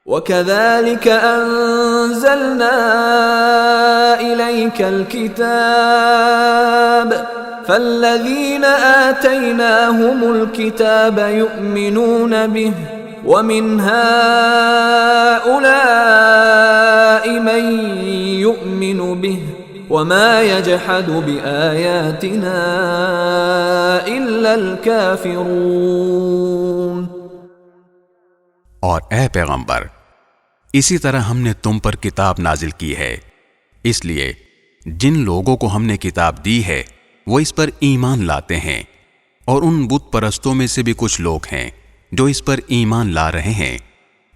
وَكَذَلِكَ أَنزَلْنَا إِلَيْكَ الْكِتَابَ فَالَّذِينَ آتَيْنَاهُمُ الْكِتَابَ يُؤْمِنُونَ بِهِ وَمِنْ هَؤُلَاءِ مَن يُؤْمِنُ بِهِ وَمَا يَجْحَدُ بِآيَاتِنَا إِلَّا الْكَافِرُونَ۔ اور اے پیغمبر، اسی طرح ہم نے تم پر کتاب نازل کی ہے، اس لیے جن لوگوں کو ہم نے کتاب دی ہے وہ اس پر ایمان لاتے ہیں، اور ان بت پرستوں میں سے بھی کچھ لوگ ہیں جو اس پر ایمان لا رہے ہیں،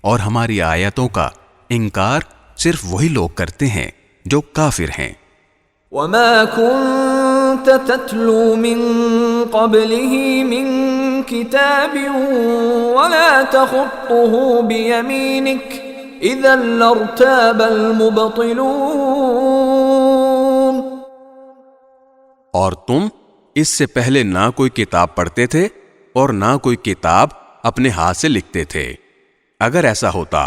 اور ہماری آیتوں کا انکار صرف وہی لوگ کرتے ہیں جو کافر ہیں۔ وَمَا كُنْتَ تَتْلُو مِن قَبْلِهِ مِن كِتَابٍ وَلَا تَخُطُّهُ بِيَمِينِكَ إِذًا لَارْتَابَ الْمُبْطِلُونَ۔ اور تم اس سے پہلے نہ کوئی کتاب پڑھتے تھے اور نہ کوئی کتاب اپنے ہاتھ سے لکھتے تھے، اگر ایسا ہوتا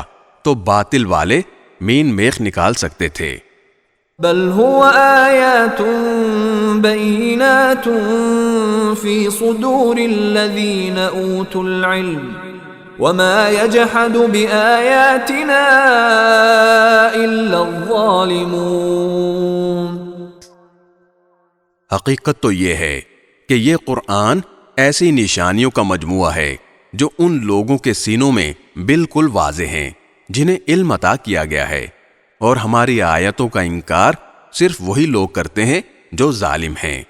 تو باطل والے مین میخ نکال سکتے تھے۔ بل هو آیات بینات فی صدور الذین اوتوا العلم وما یجحد بآیاتنا الا الظالمون۔ حقیقت تو یہ ہے کہ یہ قرآن ایسی نشانیوں کا مجموعہ ہے جو ان لوگوں کے سینوں میں بالکل واضح ہیں جنہیں علم عطا کیا گیا ہے، اور ہماری آیتوں کا انکار صرف وہی لوگ کرتے ہیں جو ظالم ہیں۔